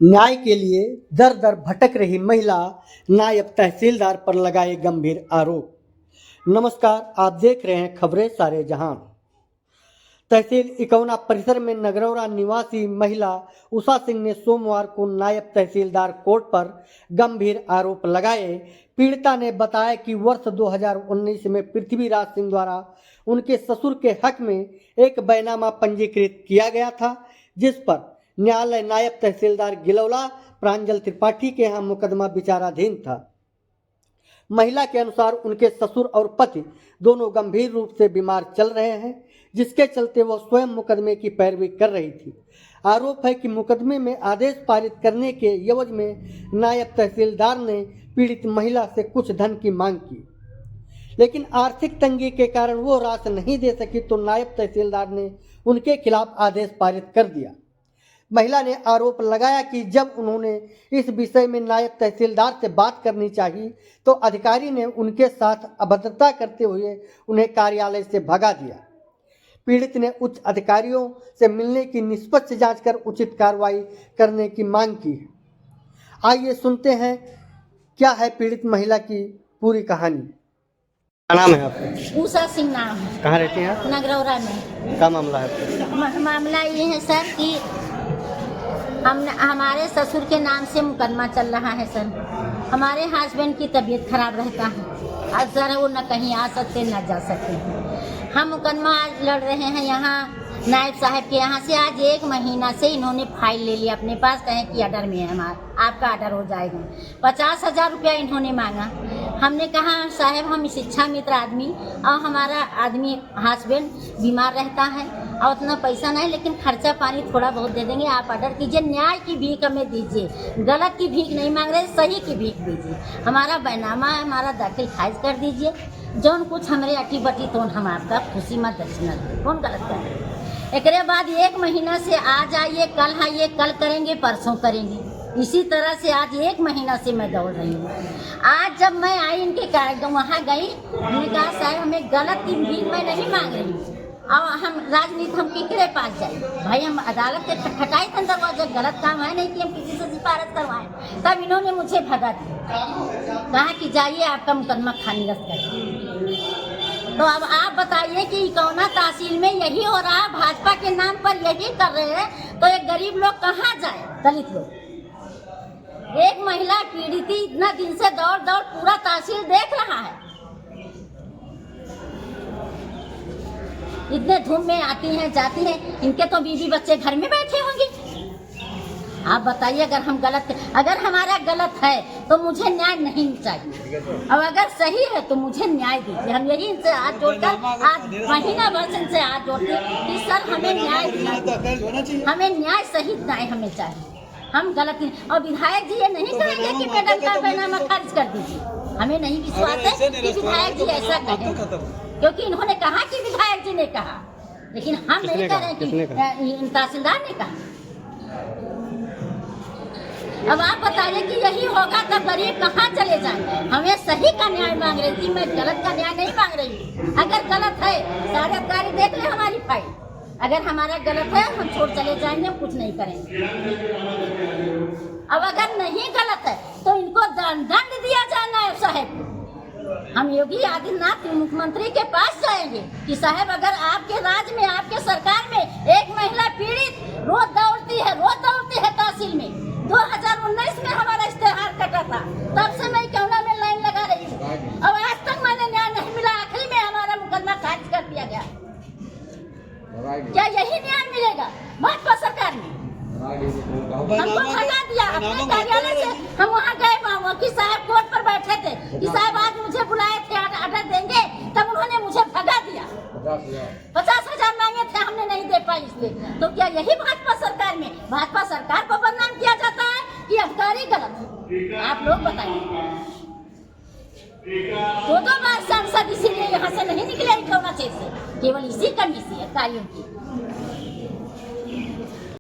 न्याय के लिए दर दर भटक रही महिला नायब तहसीलदार पर लगाए गंभीर आरोप। नमस्कार, आप देख रहे हैं खबरें सारे जहां। तहसील इकौना परिसर में नगरौरा निवासी महिला उषा सिंह ने सोमवार को नायब तहसीलदार कोर्ट पर गंभीर आरोप लगाए। पीड़िता ने बताया कि वर्ष 2019 में पृथ्वीराज सिंह द्वारा उनके ससुर के हक में एक बैनामा पंजीकृत किया गया था, जिस पर न्यायालय नायब तहसीलदार गिलौला प्रांजल त्रिपाठी के यहाँ मुकदमा विचाराधीन था। महिला के अनुसार उनके ससुर और पति दोनों गंभीर रूप से बीमार चल रहे हैं, जिसके चलते वह स्वयं मुकदमे की पैरवी कर रही थी। आरोप है कि मुकदमे में आदेश पारित करने के एवज में नायब तहसीलदार ने पीड़ित महिला से कुछ धन की मांग की, लेकिन आर्थिक तंगी के कारण वो राशि नहीं दे सकी तो नायब तहसीलदार ने उनके खिलाफ आदेश पारित कर दिया। महिला ने आरोप लगाया कि जब उन्होंने इस विषय में नायब तहसीलदार से बात करनी चाहिए तो अधिकारी ने उनके साथ अभद्रता करते हुए उन्हें कार्यालय से भगा दिया। पीड़ित ने उच्च अधिकारियों से मिलने की निष्पक्ष जांच कर उचित कार्रवाई करने की मांग की है। आइए सुनते हैं क्या है पीड़ित महिला की पूरी कहानी। क्या नाम है आपका? उषा सिंह नाम है। कहाँ रहते हैं आप? नगरौरा में। क्या मामला है? मामला ये है सर कि हमारे ससुर के नाम से मुकदमा चल रहा है सर। हमारे हस्बैंड की तबीयत खराब रहता है, आज सर वो न कहीं आ सकते न जा सकते। हम मुकदमा आज लड़ रहे हैं यहाँ नायब साहब के यहाँ से। आज 1 महीना से इन्होंने फाइल ले लिया अपने पास, कहें कि ऑर्डर में है हमारा, आपका ऑर्डर हो जाएगा। 50,000 रुपया इन्होंने मांगा। हमने कहा साहब हम शिक्षा मित्र आदमी और हमारा आदमी हस्बैंड बीमार रहता है और उतना पैसा नहीं, लेकिन खर्चा पानी थोड़ा बहुत दे देंगे, आप ऑर्डर कीजिए, न्याय की भीख हमें दीजिए, गलत की भीख नहीं मांग रहे, सही की भीख दीजिए। हमारा बैनामा है, हमारा दाखिल खारिज कर दीजिए, जौन कुछ हमारे अटी बटी तो हम आपका खुशी मत दक्षिणा दें, कौन गलत कर रहे हैं। एक बाद 1 महीना से आज आइए, कल आइए, कल करेंगे, परसों करेंगे, इसी तरह से आज 1 महीना से मैं दौड़ रही हूँ। आज जब मैं आई इनके कार्यक्रम वहाँ गई, मैंने कहा साहब हमें गलत की भीख मैं नहीं मांग रही हूँ और हम राजनीति हम किसके पास जाए भाई, हम अदालत के खटखटाई के अंदर जब गलत काम है नहीं कि हम किसी से सिफारिश करवाएं। तब इन्होंने मुझे भगा दिया, कहा कि जाइए आपका मुकदमा खारिज कर। तो अब आप बताइए कि इकौना तहसील में यही हो रहा है, भाजपा के नाम पर यही कर रहे हैं, तो एक गरीब लोग कहाँ जाए, दलित लोग। एक महिला पीड़ित इतना दिन से दौड़ दौड़ पूरा तहसील देख रहा है, इतने धूम में आती हैं जाती हैं, इनके तो बीवी बच्चे घर में बैठे होंगे। आप बताइए अगर हमारा गलत है तो मुझे न्याय नहीं चाहिए, और अगर सही है तो मुझे न्याय दीजिए। हम यही इनसे हाथ जोड़कर आज महीना भर से इनसे हाथ जोड़ते कि सर हमें न्याय दीजिए, हमें न्याय सही न्याय हमें चाहिए, हम गलत नहीं। और विधायक जी ये नहीं कहेंगे कि मैडम का बैनामा खारिज कर दीजिए, हमें नहीं विश्वास है कि विधायक जी ऐसा कहें, क्योंकि इन्होंने कहा कि विधायक जी ने कहा, लेकिन हम नहीं कह रहे कि तहसीलदार ने कहा। अब आप बताइए कि यही होगा तब गरीब कहाँ चले जाएंगे। हमें सही का न्याय मांग रही थी, मैं गलत का न्याय नहीं मांग रही हूँ। अगर गलत है सारे अधिकारी देख ले हमारी फाइल, अगर हमारा गलत है हम छोड़ चले जाएंगे, हम कुछ नहीं करेंगे। अब अगर नहीं गलत है तो इनको दंड दिया जाए नायब साहब। हम योगी आदित्यनाथ मुख्यमंत्री के पास जाएंगे कि साहब अगर आपके राज्य में आपके सरकार में एक महिला पीड़ित रोज दौड़ती है तहसील में। 2019 में हमारा इश्तेहार कटा था, तब से मैं इकौना में लाइन लगा रही हूँ, अब आज तक मैंने न्याय नहीं मिला। आखिरी में हमारा मुकदमा खारिज कर दिया गया। क्या यही न्याय मिलेगा भाजपा सरकार में? हमको भगा दिया अपने कार्यालय से। हम वहाँ गए, वकील साहब कोर्ट पर बैठे थे कि साहब आज मुझे बुलाए थे, ऑर्डर देंगे, तब उन्होंने मुझे भगा दिया। 50,000 मांगे थे, हमने नहीं दे पाई इसलिए। तो क्या यही भाजपा सरकार में भाजपा सरकार को बदनाम किया जाता है कि अधिकारी गलत है? आप लोग बताइए। 2 बार सांसद इसीलिए यहाँ से नहीं निकले इकौना क्षेत्र से, केवल इसी कमी से कार्यों की।